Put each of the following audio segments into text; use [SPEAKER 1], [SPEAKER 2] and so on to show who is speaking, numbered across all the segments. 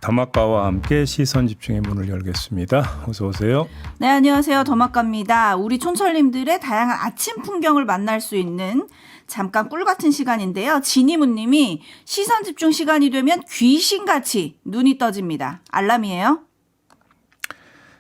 [SPEAKER 1] 더마카와 함께 시선집중의 문을 열겠습니다. 어서 오세요.
[SPEAKER 2] 네, 안녕하세요. 더마카입니다. 우리 촌철님들의 다양한 아침 풍경을 만날 수 있는 잠깐 꿀 같은 시간인데요. 지니무님이 시선집중 시간이 되면 귀신같이 눈이 떠집니다. 알람이에요?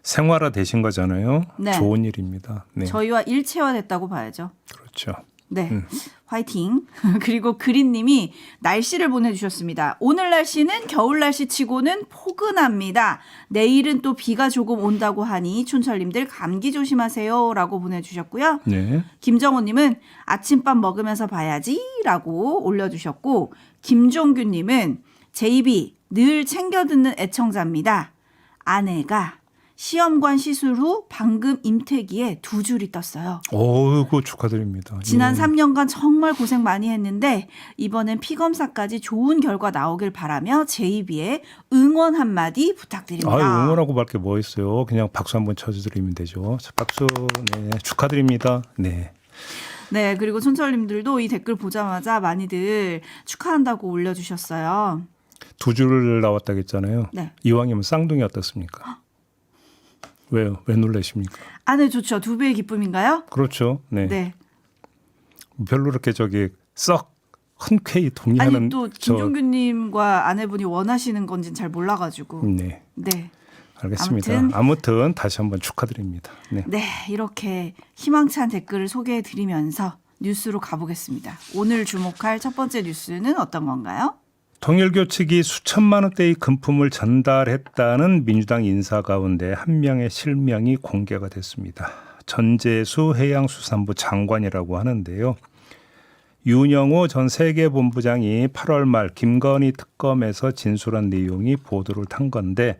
[SPEAKER 1] 생활화 되신 거잖아요.
[SPEAKER 2] 네.
[SPEAKER 1] 좋은 일입니다. 네.
[SPEAKER 2] 저희와 일체화됐다고 봐야죠.
[SPEAKER 1] 그렇죠.
[SPEAKER 2] 네, 화이팅. 그리고 그린님이 날씨를 보내주셨습니다. 오늘 날씨는 겨울 날씨 치고는 포근합니다. 내일은 또 비가 조금 온다고 하니 촌철님들 감기 조심하세요 라고 보내주셨고요.
[SPEAKER 1] 네.
[SPEAKER 2] 김정호님은 아침밥 먹으면서 봐야지 라고 올려주셨고, 김종규님은 제이비 늘 챙겨 듣는 애청자입니다. 아내가 시험관 시술 후 방금 임태기에 2줄이 떴어요.
[SPEAKER 1] 어이구 축하드립니다.
[SPEAKER 2] 지난
[SPEAKER 1] 예.
[SPEAKER 2] 3년간 정말 고생 많이 했는데 이번엔 피검사까지 좋은 결과 나오길 바라며 제이비의 응원 한마디 부탁드립니다.
[SPEAKER 1] 아유, 응원하고 말 게 뭐 있어요. 그냥 박수 한번 쳐드리면 되죠. 자, 박수. 네, 축하드립니다. 네.
[SPEAKER 2] 네, 그리고 촌철님들도 이 댓글 보자마자 많이들 축하한다고 올려주셨어요.
[SPEAKER 1] 2줄 나왔다고 했잖아요.
[SPEAKER 2] 네.
[SPEAKER 1] 이왕이면 쌍둥이 어떻습니까? 왜요? 왜 놀라십니까?
[SPEAKER 2] 네, 좋죠. 2배의 기쁨인가요?
[SPEAKER 1] 그렇죠. 네.
[SPEAKER 2] 네.
[SPEAKER 1] 별로 그렇게 썩 흔쾌히 동의하는
[SPEAKER 2] 아니 또 김종규님과 아내분이 원하시는 건지는 잘 몰라가지고.
[SPEAKER 1] 네.
[SPEAKER 2] 네.
[SPEAKER 1] 알겠습니다. 아무튼 다시 한번 축하드립니다. 네.
[SPEAKER 2] 네, 이렇게 희망찬 댓글을 소개해드리면서 뉴스로 가보겠습니다. 오늘 주목할 첫 번째 뉴스는 어떤 건가요?
[SPEAKER 1] 통일교 측이 수천만 원대의 금품을 전달했다는 민주당 인사 가운데 한 명의 실명이 공개가 됐습니다. 전재수 해양수산부 장관이라고 하는데요. 윤영호 전 세계본부장이 8월 말 김건희 특검에서 진술한 내용이 보도를 탄 건데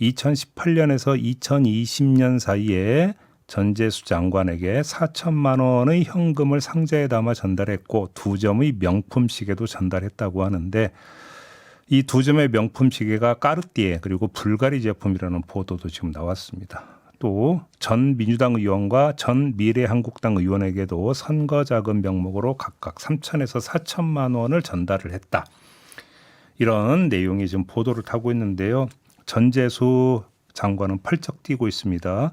[SPEAKER 1] 2018년에서 2020년 사이에 전재수 장관에게 4천만 원의 현금을 상자에 담아 전달했고 2점의 명품 시계도 전달했다고 하는데 이 2점의 명품 시계가 까르띠에 그리고 불가리 제품이라는 보도도 지금 나왔습니다. 또 전 민주당 의원과 전 미래한국당 의원에게도 선거자금 명목으로 각각 3천에서 4천만 원을 전달을 했다. 이런 내용이 지금 보도를 타고 있는데요. 전재수 장관은 펄쩍 뛰고 있습니다.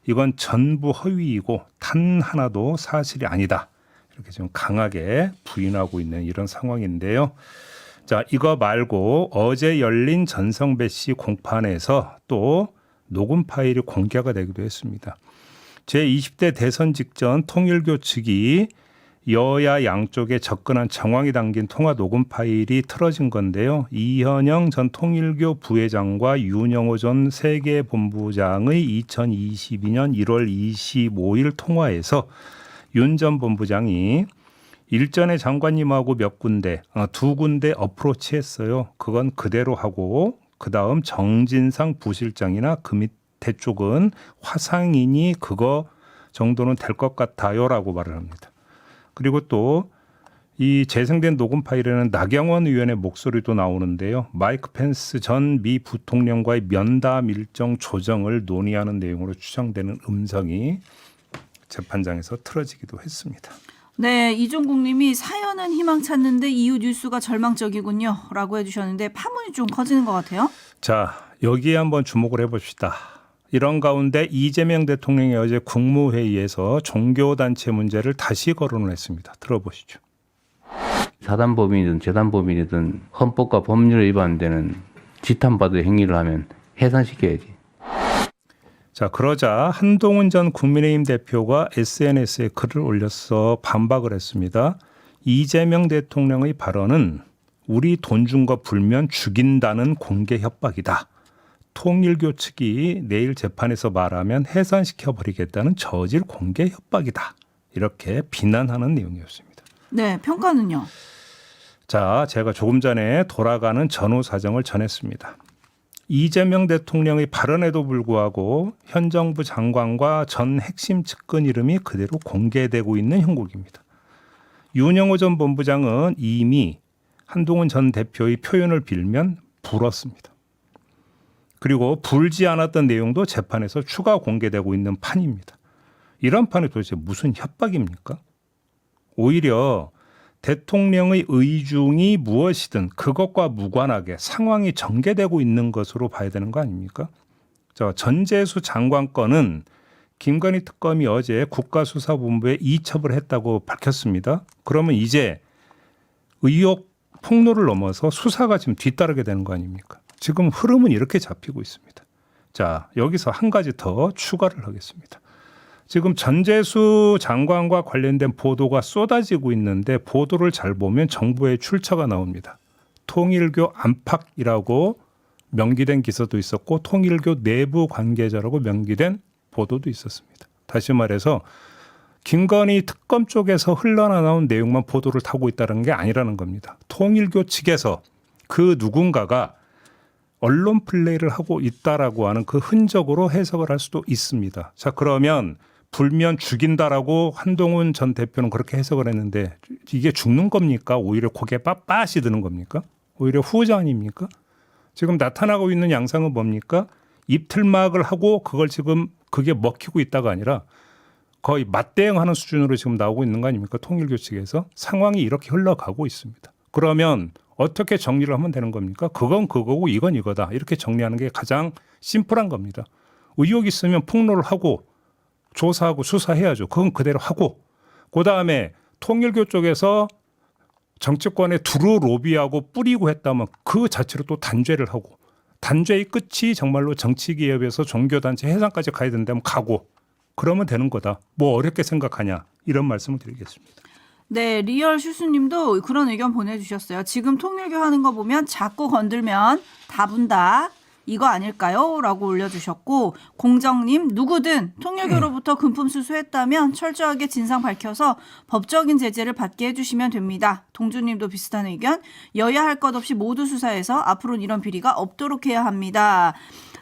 [SPEAKER 1] 이건 전부 허위이고 단 하나도 사실이 아니다. 이렇게 좀 강하게 부인하고 있는 이런 상황인데요. 자, 이거 말고 어제 열린 전성배 씨 공판에서 또 녹음 파일이 공개가 되기도 했습니다. 제20대 대선 직전 통일교 측이 여야 양쪽에 접근한 정황이 담긴 통화 녹음 파일이 틀어진 건데요. 이현영 전 통일교 부회장과 윤영호 전 세계본부장의 2022년 1월 25일 통화에서 윤 전 본부장이 일전에 장관님하고 몇 군데, 2군데 어프로치했어요. 그건 그대로 하고 그다음 정진상 부실장이나 그 밑에 쪽은 화상이니 그거 정도는 될 것 같아요라고 말을 합니다. 그리고 또 이 재생된 녹음 파일에는 나경원 의원의 목소리도 나오는데요. 마이크 펜스 전 미 부통령과의 면담 일정 조정을 논의하는 내용으로 추정되는 음성이 재판장에서 틀어지기도 했습니다.
[SPEAKER 2] 네, 이종국님이 사연은 희망 찾는데 이후 뉴스가 절망적이군요 라고 해주셨는데 파문이 좀 커지는 것 같아요.
[SPEAKER 1] 자, 여기에 한번 주목을 해봅시다. 이런 가운데 이재명 대통령이 어제 국무회의에서 종교단체 문제를 다시 거론을 했습니다. 들어보시죠.
[SPEAKER 3] 사단법인이든 재단법인이든 헌법과 법률에 위반되는 지탄받을 행위를 하면 해산시켜야지.
[SPEAKER 1] 자, 그러자 한동훈 전 국민의힘 대표가 SNS에 글을 올려서 반박을 했습니다. 이재명 대통령의 발언은 우리 돈 준 거 불면 죽인다는 공개 협박이다. 통일교 측이 내일 재판에서 말하면 해산시켜버리겠다는 저질 공개 협박이다. 이렇게 비난하는 내용이었습니다.
[SPEAKER 2] 네, 평가는요?
[SPEAKER 1] 자, 제가 조금 전에 돌아가는 전후 사정을 전했습니다. 이재명 대통령의 발언에도 불구하고 현 정부 장관과 전 핵심 측근 이름이 그대로 공개되고 있는 형국입니다. 윤영호 전 본부장은 이미 한동훈 전 대표의 표현을 빌면 불었습니다. 그리고 불지 않았던 내용도 재판에서 추가 공개되고 있는 판입니다. 이런 판이 도대체 무슨 협박입니까? 오히려 대통령의 의중이 무엇이든 그것과 무관하게 상황이 전개되고 있는 것으로 봐야 되는 거 아닙니까? 전재수 장관 건은 김건희 특검이 어제 국가수사본부에 이첩을 했다고 밝혔습니다. 그러면 이제 의혹 폭로를 넘어서 수사가 지금 뒤따르게 되는 거 아닙니까? 지금 흐름은 이렇게 잡히고 있습니다. 자, 여기서 한 가지 더 추가를 하겠습니다. 지금 전재수 장관과 관련된 보도가 쏟아지고 있는데 보도를 잘 보면 정부의 출처가 나옵니다. 통일교 안팎이라고 명기된 기사도 있었고 통일교 내부 관계자라고 명기된 보도도 있었습니다. 다시 말해서 김건희 특검 쪽에서 흘러나온 내용만 보도를 타고 있다는 게 아니라는 겁니다. 통일교 측에서 그 누군가가 언론 플레이를 하고 있다라고 하는 그 흔적으로 해석을 할 수도 있습니다. 자, 그러면 불면 죽인다라고 한동훈 전 대표는 그렇게 해석을 했는데 이게 죽는 겁니까? 오히려 고개 빳빳이 드는 겁니까? 오히려 후자 아닙니까? 지금 나타나고 있는 양상은 뭡니까? 입틀막을 하고 그걸 지금 그게 먹히고 있다가 아니라 거의 맞대응하는 수준으로 지금 나오고 있는 거 아닙니까? 통일교 측에서 상황이 이렇게 흘러가고 있습니다. 그러면 어떻게 정리를 하면 되는 겁니까? 그건 그거고 이건 이거다. 이렇게 정리하는 게 가장 심플한 겁니다. 의혹 있으면 폭로를 하고 조사하고 수사해야죠. 그건 그대로 하고 그다음에 통일교 쪽에서 정치권에 두루 로비하고 뿌리고 했다면 그 자체로 또 단죄를 하고 단죄의 끝이 정말로 정치기업에서 종교단체 해산까지 가야 된다면 가고 그러면 되는 거다. 뭐 어렵게 생각하냐 이런 말씀을 드리겠습니다.
[SPEAKER 2] 네, 리얼 슈스님도 그런 의견 보내주셨어요. 지금 통일교 하는 거 보면 자꾸 건들면 다 분다. 이거 아닐까요? 라고 올려주셨고 공정님 누구든 통일교로부터 금품 수수했다면 철저하게 진상 밝혀서 법적인 제재를 받게 해주시면 됩니다. 동주님도 비슷한 의견. 여야 할 것 없이 모두 수사해서 앞으로는 이런 비리가 없도록 해야 합니다.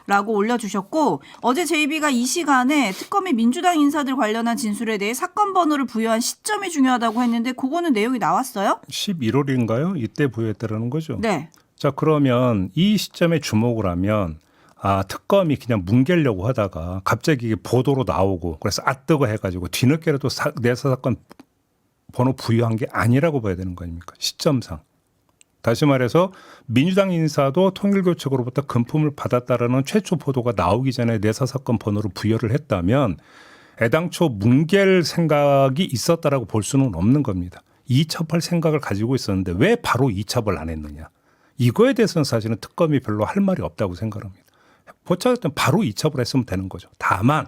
[SPEAKER 2] 라고 올려주셨고 어제 JB가 이 시간에 특검이 민주당 인사들 관련한 진술에 대해 사건 번호를 부여한 시점이 중요하다고 했는데 그거는 내용이 나왔어요?
[SPEAKER 1] 11월인가요? 이때 부여했다는 거죠.
[SPEAKER 2] 네.
[SPEAKER 1] 자, 그러면 이 시점에 주목을 하면 특검이 그냥 뭉개려고 하다가 갑자기 이게 보도로 나오고 그래서 뜨거 해가지고 뒤늦게라도 내사 사건 번호 부여한 게 아니라고 봐야 되는 거 아닙니까? 시점상. 다시 말해서 민주당 인사도 통일교 측으로부터 금품을 받았다라는 최초 보도가 나오기 전에 내사 사건 번호를 부여를 했다면 애당초 뭉갤 생각이 있었다라고 볼 수는 없는 겁니다. 이첩할 생각을 가지고 있었는데 왜 바로 이첩을 안 했느냐. 이거에 대해서는 사실은 특검이 별로 할 말이 없다고 생각합니다. 어쨌든 바로 이첩을 했으면 되는 거죠. 다만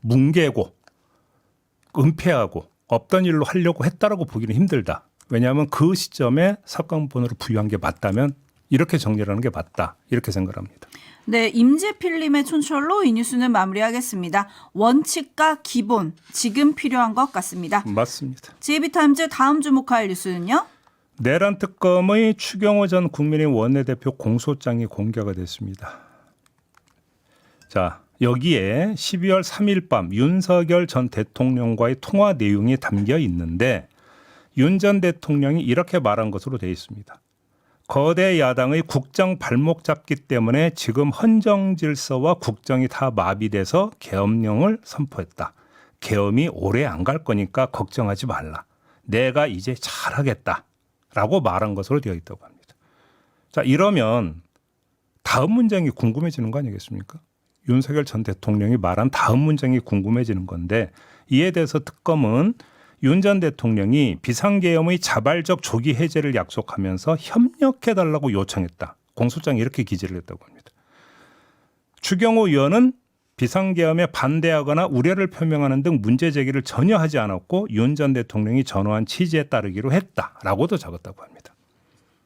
[SPEAKER 1] 뭉개고 은폐하고 없던 일로 하려고 했다라고 보기는 힘들다. 왜냐하면 그 시점에 사건 번호를 부여한 게 맞다면 이렇게 정리를 하는 게 맞다. 이렇게 생각합니다.
[SPEAKER 2] 네, 임재필님의 촌철로 이 뉴스는 마무리하겠습니다. 원칙과 기본, 지금 필요한 것 같습니다.
[SPEAKER 1] 맞습니다.
[SPEAKER 2] JB타임즈 다음 주목할 뉴스는요?
[SPEAKER 1] 내란 특검의 추경호 전 국민의힘 원내대표 공소장이 공개가 됐습니다. 자, 여기에 12월 3일 밤 윤석열 전 대통령과의 통화 내용이 담겨 있는데 윤 전 대통령이 이렇게 말한 것으로 되어 있습니다. 거대 야당의 국정 발목 잡기 때문에 지금 헌정 질서와 국정이 다 마비돼서 계엄령을 선포했다. 계엄이 오래 안 갈 거니까 걱정하지 말라. 내가 이제 잘하겠다. 라고 말한 것으로 되어 있다고 합니다. 자, 이러면 다음 문장이 궁금해지는 거 아니겠습니까? 윤석열 전 대통령이 말한 다음 문장이 궁금해지는 건데 이에 대해서 특검은 윤 전 대통령이 비상계엄의 자발적 조기 해제를 약속하면서 협력해달라고 요청했다. 공소장에 이렇게 기재를 했다고 합니다. 추경호 의원은 비상계엄에 반대하거나 우려를 표명하는 등 문제 제기를 전혀 하지 않았고 윤 전 대통령이 전화한 취지에 따르기로 했다라고도 적었다고 합니다.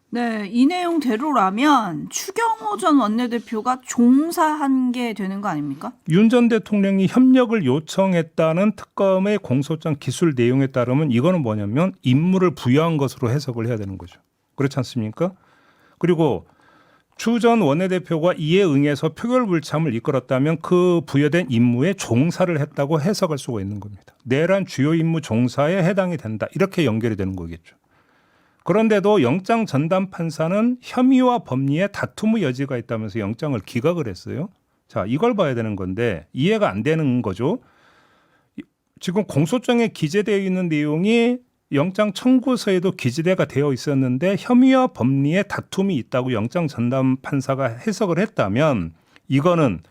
[SPEAKER 2] 네, 이 내용대로라면 추경호 전 원내대표가 종사한 게 되는 거 아닙니까?
[SPEAKER 1] 윤 전 대통령이 협력을 요청했다는 특검의 공소장 기술 내용에 따르면 이거는 뭐냐면 임무를 부여한 것으로 해석을 해야 되는 거죠. 그렇지 않습니까? 그리고 추 전 원내대표가 이에 응해서 표결불참을 이끌었다면 그 부여된 임무에 종사를 했다고 해석할 수가 있는 겁니다. 내란 주요 임무 종사에 해당이 된다. 이렇게 연결이 되는 거겠죠. 그런데도 영장 전담 판사는 혐의와 법리에 다툼의 여지가 있다면서 영장을 기각을 했어요. 자, 이걸 봐야 되는 건데 이해가 안 되는 거죠. 지금 공소장에 기재되어 있는 내용이 영장 청구서에도 기재가 되어 있었는데 혐의와 법리에 다툼이 있다고 영장 전담 판사가 해석을 했다면 이거는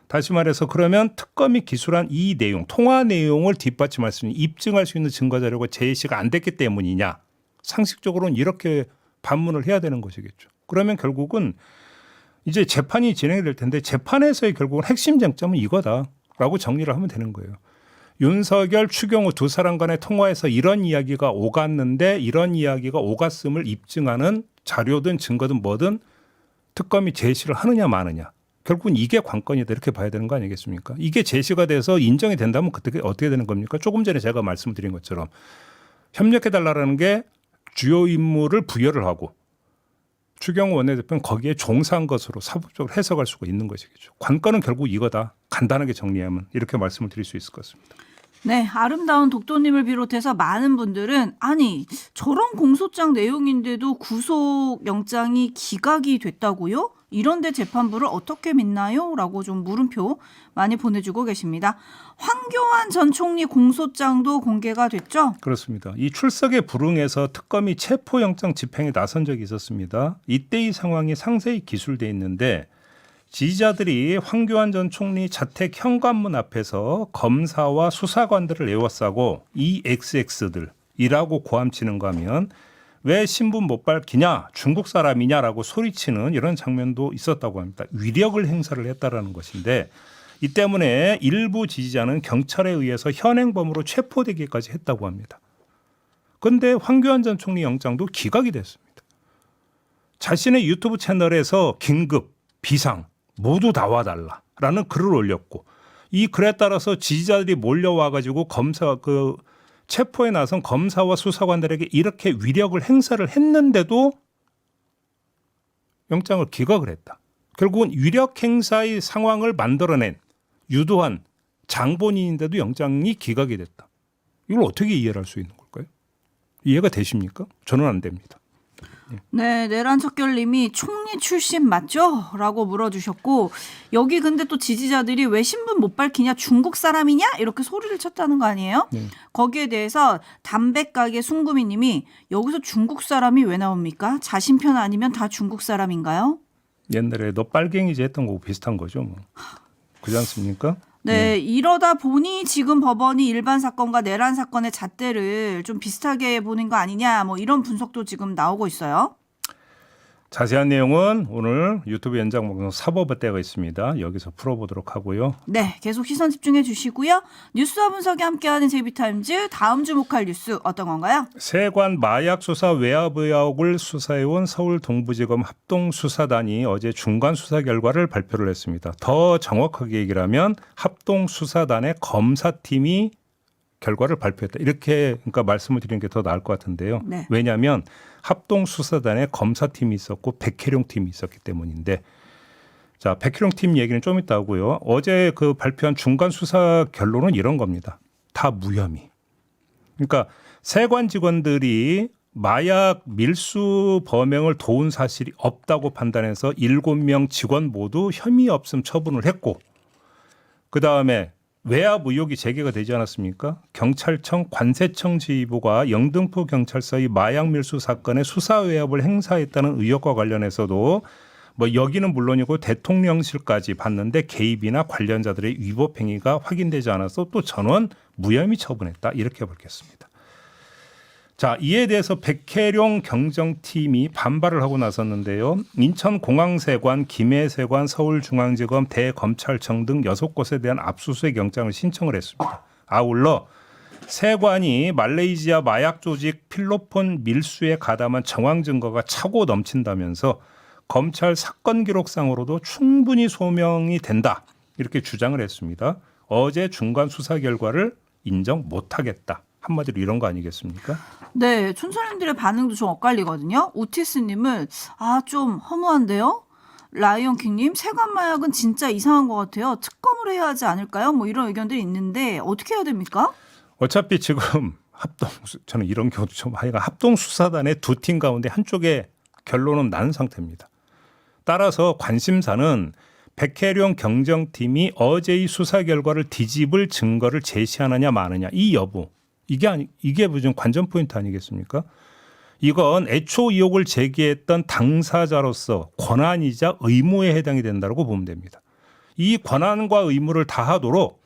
[SPEAKER 1] 다시 말해서 그러면 특검이 기술한 이 내용, 통화 내용을 뒷받침할 수 있는 입증할 수 있는 증거 자료가 제시가 안 됐기 때문이냐. 상식적으로는 이렇게 반문을 해야 되는 것이겠죠. 그러면 결국은 이제 재판이 진행이 될 텐데 재판에서의 결국은 핵심 쟁점은 이거다라고 정리를 하면 되는 거예요. 윤석열, 추경호 두 사람 간의 통화에서 이런 이야기가 오갔는데 이런 이야기가 오갔음을 입증하는 자료든 증거든 뭐든 특검이 제시를 하느냐 마느냐. 결국은 이게 관건이다 이렇게 봐야 되는 거 아니겠습니까? 이게 제시가 돼서 인정이 된다면 그때 어떻게 되는 겁니까? 조금 전에 제가 말씀드린 것처럼 협력해달라는 게 주요 임무를 부여를 하고 추경호 원내대표는 거기에 종사한 것으로 사법적으로 해석할 수가 있는 것이겠죠. 관건은 결국 이거다. 간단하게 정리하면 이렇게 말씀을 드릴 수 있을 것 같습니다.
[SPEAKER 2] 네, 아름다운 독도님을 비롯해서 많은 분들은 아니 저런 공소장 내용인데도 구속영장이 기각이 됐다고요? 이런데 재판부를 어떻게 믿나요? 라고 좀 물음표 많이 보내주고 계십니다. 황교안 전 총리 공소장도 공개가 됐죠?
[SPEAKER 1] 그렇습니다. 이 출석에 불응해서 특검이 체포영장 집행에 나선 적이 있었습니다. 이때 이 상황이 상세히 기술돼 있는데 지지자들이 황교안 전 총리 자택 현관문 앞에서 검사와 수사관들을 에워싸고 이 XX들이라고 고함치는가 하면 왜 신분 못 밝히냐 중국 사람이냐라고 소리치는 이런 장면도 있었다고 합니다. 위력을 행사를 했다라는 것인데 이 때문에 일부 지지자는 경찰에 의해서 현행범으로 체포되기까지 했다고 합니다. 그런데 황교안 전 총리 영장도 기각이 됐습니다. 자신의 유튜브 채널에서 긴급, 비상 모두 나와달라라는 글을 올렸고 이 글에 따라서 지지자들이 몰려와가지고 검사 체포에 나선 검사와 수사관들에게 이렇게 위력을 행사를 했는데도 영장을 기각을 했다. 결국은 위력 행사의 상황을 만들어낸 유도한 장본인인데도 영장이 기각이 됐다. 이걸 어떻게 이해를 할 수 있는 걸까요? 이해가 되십니까? 저는 안 됩니다.
[SPEAKER 2] 네, 내란척결님이 총리 출신 맞죠? 라고 물어주셨고 여기 근데 또 지지자들이 왜 신분 못 밝히냐 중국 사람이냐 이렇게 소리를 쳤다는 거 아니에요?
[SPEAKER 1] 네.
[SPEAKER 2] 거기에 대해서 담배가게 순구미님이 여기서 중국 사람이 왜 나옵니까? 자신 편 아니면 다 중국 사람인가요?
[SPEAKER 1] 옛날에 너 빨갱이지 했던 거고 비슷한 거죠. 뭐. 그렇지 않습니까?
[SPEAKER 2] 네, 이러다 보니 지금 법원이 일반 사건과 내란 사건의 잣대를 좀 비슷하게 보는 거 아니냐 뭐 이런 분석도 지금 나오고 있어요.
[SPEAKER 1] 자세한 내용은 오늘 유튜브 연장 방송 사법의 때가 있습니다. 여기서 풀어보도록 하고요.
[SPEAKER 2] 네, 계속 시선 집중해 주시고요. 뉴스와 분석이 함께하는 제이비타임즈 다음 주목할 뉴스 어떤 건가요?
[SPEAKER 1] 세관 마약 수사 외압 의혹을 수사해온 서울 동부지검 합동수사단이 어제 중간 수사 결과를 발표를 했습니다. 더 정확하게 얘기를 하면 합동수사단의 검사팀이 결과를 발표했다. 이렇게 그러니까 말씀을 드리는 게 더 나을 것 같은데요.
[SPEAKER 2] 네.
[SPEAKER 1] 왜냐하면 합동수사단에 검사팀이 있었고 백혜룡 팀이 있었기 때문인데 자 백혜룡 팀 얘기는 좀 이따 하고요. 어제 그 발표한 중간 수사 결론은 이런 겁니다. 다 무혐의. 그러니까 세관 직원들이 마약 밀수 범행을 도운 사실이 없다고 판단해서 7명 직원 모두 혐의 없음 처분을 했고 그다음에 외압 의혹이 제기가 되지 않았습니까? 경찰청 관세청 지휘부가 영등포 경찰서의 마약 밀수 사건에 수사 외압을 행사했다는 의혹과 관련해서도 뭐 여기는 물론이고 대통령실까지 봤는데 개입이나 관련자들의 위법 행위가 확인되지 않아서 또 전원 무혐의 처분했다. 이렇게 보겠습니다. 자, 이에 대해서 백혜룡 경정팀이 반발을 하고 나섰는데요. 인천공항세관, 김해세관, 서울중앙지검, 대검찰청 등 6곳에 대한 압수수색 영장을 신청을 했습니다. 아울러 세관이 말레이시아 마약 조직 필로폰 밀수에 가담한 정황 증거가 차고 넘친다면서 검찰 사건 기록상으로도 충분히 소명이 된다. 이렇게 주장을 했습니다. 어제 중간 수사 결과를 인정 못하겠다. 한마디로 이런 거 아니겠습니까?
[SPEAKER 2] 네, 촌철님들의 반응도 좀 엇갈리거든요. 우티스님은 좀 허무한데요. 라이언킹님 세관 마약은 진짜 이상한 것 같아요. 특검을 해야 하지 않을까요? 뭐 이런 의견들이 있는데 어떻게 해야 됩니까?
[SPEAKER 1] 어차피 지금 저는 이런 경우도 좀 하여간 합동수사단의 두 팀 가운데 한쪽에 결론은 난 상태입니다. 따라서 관심사는 백혜룡 경정팀이 어제의 수사 결과를 뒤집을 증거를 제시하느냐 마느냐 이 여부 이게 무슨 관전 포인트 아니겠습니까? 이건 애초 의혹을 제기했던 당사자로서 권한이자 의무에 해당이 된다고 보면 됩니다. 이 권한과 의무를 다하도록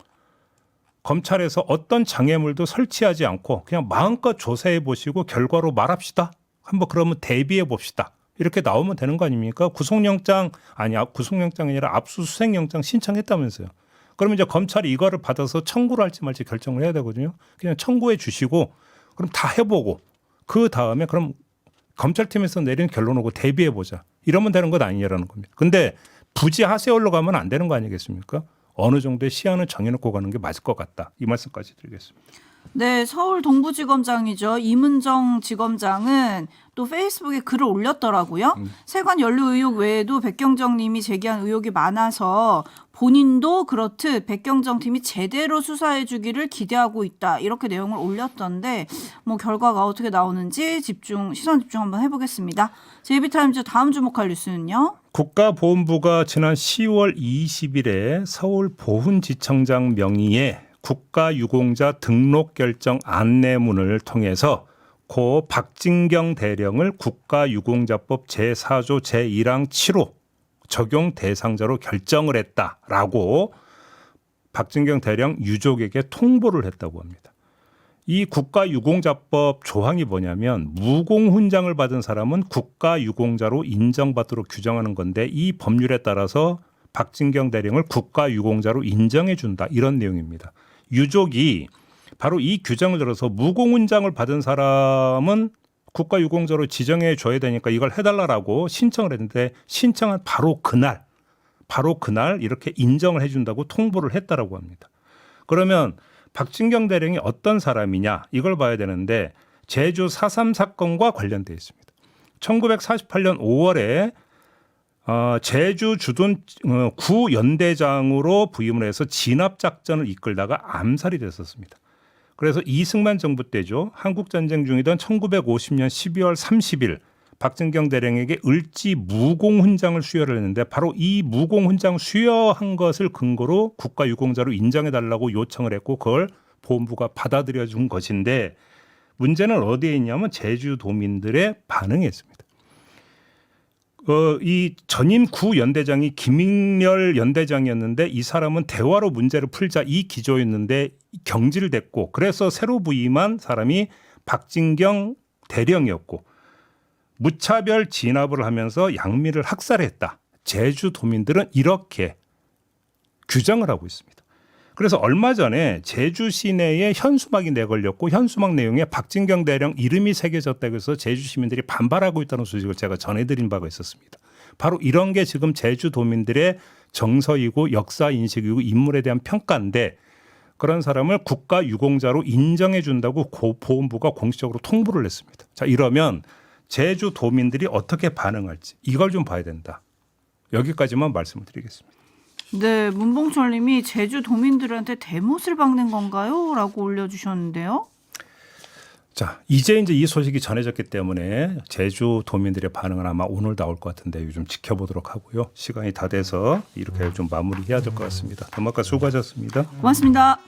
[SPEAKER 1] 검찰에서 어떤 장애물도 설치하지 않고 그냥 마음껏 조사해 보시고 결과로 말합시다. 한번 그러면 대비해 봅시다. 이렇게 나오면 되는 거 아닙니까? 구속영장이 아니라 압수수색영장 신청했다면서요. 그러면 이제 검찰이 이거를 받아서 청구를 할지 말지 결정을 해야 되거든요. 그냥 청구해 주시고 그럼 다 해보고 그 다음에 그럼 검찰팀에서 내린 결론하고 대비해 보자. 이러면 되는 것 아니냐라는 겁니다. 근데 부지 하세월로 가면 안 되는 거 아니겠습니까? 어느 정도의 시한을 정해놓고 가는 게 맞을 것 같다. 이 말씀까지 드리겠습니다.
[SPEAKER 2] 네, 서울 동부지검장이죠. 이문정 지검장은 또 페이스북에 글을 올렸더라고요. 세관 연루 의혹 외에도 백경정 님이 제기한 의혹이 많아서 본인도 그렇듯 백경정 팀이 제대로 수사해 주기를 기대하고 있다. 이렇게 내용을 올렸던데 뭐 결과가 어떻게 나오는지 시선 집중 한번 해보겠습니다. JB타임즈 다음 주목할 뉴스는요.
[SPEAKER 1] 국가보훈부가 지난 10월 20일에 서울 보훈지청장 명의의 국가유공자 등록 결정 안내문을 통해서 고 박진경 대령을 국가유공자법 제4조 제1항 7호 적용 대상자로 결정을 했다라고 박진경 대령 유족에게 통보를 했다고 합니다. 이 국가유공자법 조항이 뭐냐면 무공훈장을 받은 사람은 국가유공자로 인정받도록 규정하는 건데 이 법률에 따라서 박진경 대령을 국가유공자로 인정해 준다 이런 내용입니다. 유족이 바로 이 규정을 들어서 무공훈장을 받은 사람은 국가유공자로 지정해 줘야 되니까 이걸 해달라고 신청을 했는데 신청한 바로 그날 이렇게 인정을 해준다고 통보를 했다라고 합니다. 그러면 박진경 대령이 어떤 사람이냐 이걸 봐야 되는데 제주 4.3 사건과 관련되어 있습니다. 1948년 5월에 제주 주둔 구 연대장으로 부임을 해서 진압작전을 이끌다가 암살이 됐었습니다. 그래서 이승만 정부 때죠. 한국전쟁 중이던 1950년 12월 30일 박진경 대령에게 을지 무공훈장을 수여를 했는데 바로 이 무공훈장 수여한 것을 근거로 국가유공자로 인정해달라고 요청을 했고 그걸 보훈부가 받아들여 준 것인데 문제는 어디에 있냐면 제주도민들의 반응에 있습니다. 이 전임 구 연대장이 김익렬 연대장이었는데 이 사람은 대화로 문제를 풀자 이 기조였는데 경질됐고 그래서 새로 부임한 사람이 박진경 대령이었고 무차별 진압을 하면서 양미를 학살했다. 제주도민들은 이렇게 규정을 하고 있습니다. 그래서 얼마 전에 제주 시내에 현수막이 내걸렸고 현수막 내용에 박진경 대령 이름이 새겨졌다고 해서 제주 시민들이 반발하고 있다는 소식을 제가 전해드린 바가 있었습니다. 바로 이런 게 지금 제주도민들의 정서이고 역사 인식이고 인물에 대한 평가인데 그런 사람을 국가유공자로 인정해 준다고 보훈부가 공식적으로 통보를 했습니다. 자, 이러면 제주도민들이 어떻게 반응할지 이걸 좀 봐야 된다. 여기까지만 말씀을 드리겠습니다.
[SPEAKER 2] 네, 문봉철 님이 제주도민들한테 대못을 박는 건가요? 라고 올려주셨는데요.
[SPEAKER 1] 자, 이제 이 소식이 전해졌기 때문에 제주도민들의 반응은 아마 오늘 나올 것 같은데 요즘 지켜보도록 하고요. 시간이 다 돼서 이렇게 좀 마무리해야 될 것 같습니다. 금학과 수고하셨습니다.
[SPEAKER 2] 고맙습니다.